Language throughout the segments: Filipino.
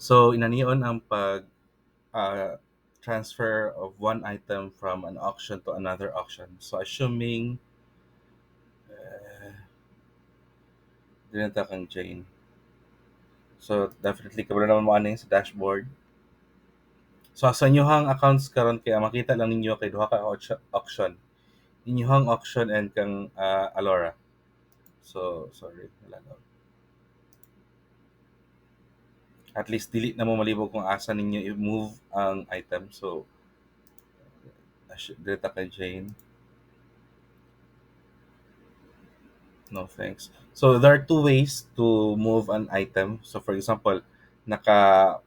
So inaniyon ang pag uh, transfer of one item from an auction to another auction. So assuming dinata kang chain. So definitely kabalo naman mo ano sa dashboard. So sa inyohang accounts karon kaya makita lang ninyo kay duha ka auction. Inyohang auction and kang Alora. So sorry, wala na. At least delete na mo malibog kung asa ninyo i-move ang item. So data kay chain. No thanks. So there are two ways to move an item. So for example, naka-upload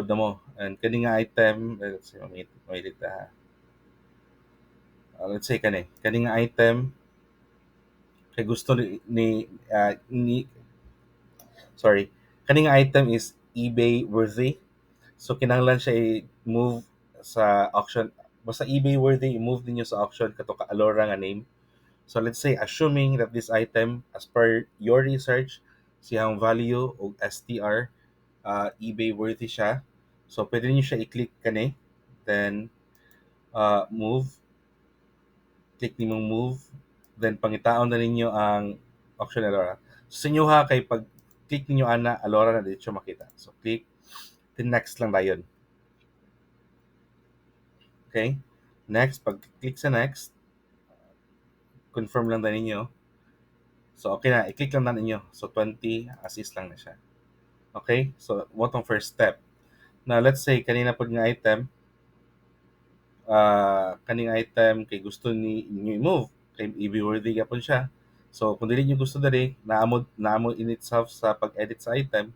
na mo and kani nga item, let's say wait, let's say kani nga item kay gusto ni sorry, kani nga item is eBay worthy. So kinahanglan siya i-move sa auction. Basta eBay worthy, i-move ninyo sa auction kato ka Alora nga name. So let's say assuming that this item as per your research siyang value o STR eBay worthy siya. So pwede niyo siya i-click kani then move, click nimong move, then pangitaon na ninyo ang auction Alora. So sa inyo ha kay pag click ninyo ana Alora na dito makita. So click then next lang dayon. Okay? Next, pag click sa next, confirm lang na ninyo. So, okay na. I-click lang na ninyo. So, 20, assist lang na siya. Okay? So, what ang first step? Now, let's say, kanina po nga item, kaning item, kay gusto ninyo i-move. Kay EB worthy ka po siya. So, kung dili nyo gusto dali, naamo in itself sa pag-edit sa item,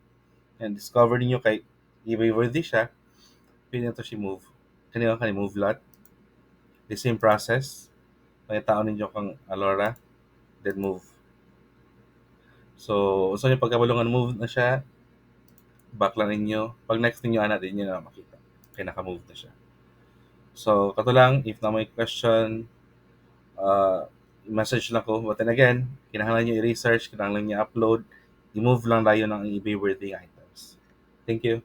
and discover niyo kay EB worthy siya, pwede na to siya move. Kanina move lot. The same process. Pagkataon ninyo kang Alora, then move. So, usa yung pagkabalungan move na siya, back lang ninyo. Pag next ninyo, ana din nyo na makita. Kaya naka-move na siya. So, kato lang, if na may question, message lang ko. But then again, kinahanglan nyo i-research, kinahanglan nyo i-upload, i-move lang tayo ng eBay worthy items. Thank you.